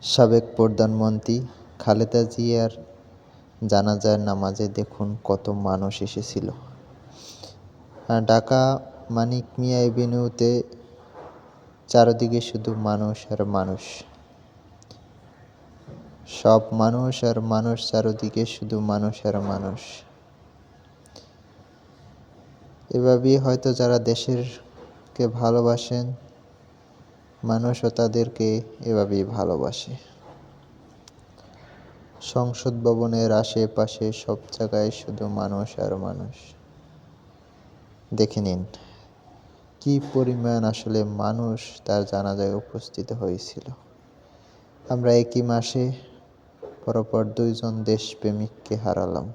সাবেক প্রধানমন্ত্রী খালেদা জিয়ার জানাজার নামাজে দেখুন কত মানুষ এসেছিল। ঢাকা মানিক মিয়া এভিনিউতে চারদিকে শুধু মানুষ আর মানুষ, সব মানুষ আর মানুষ, চারদিকে শুধু মানুষ আর মানুষ। এভাবেই হয়তো যারা দেশেরকে ভালোবাসেন, মানুষও তাদেরকে এভাবেই ভালোবাসে। সংসদ ভবনের আশেপাশে সব জায়গায় শুধু মানুষ আর মানুষ। দেখে নিন কি পরিমাণ আসলে মানুষ তার জানাজায় উপস্থিত হয়েছিল। আমরা একই মাসে পরপর 2 জন দেশপ্রেমিককে হারালাম।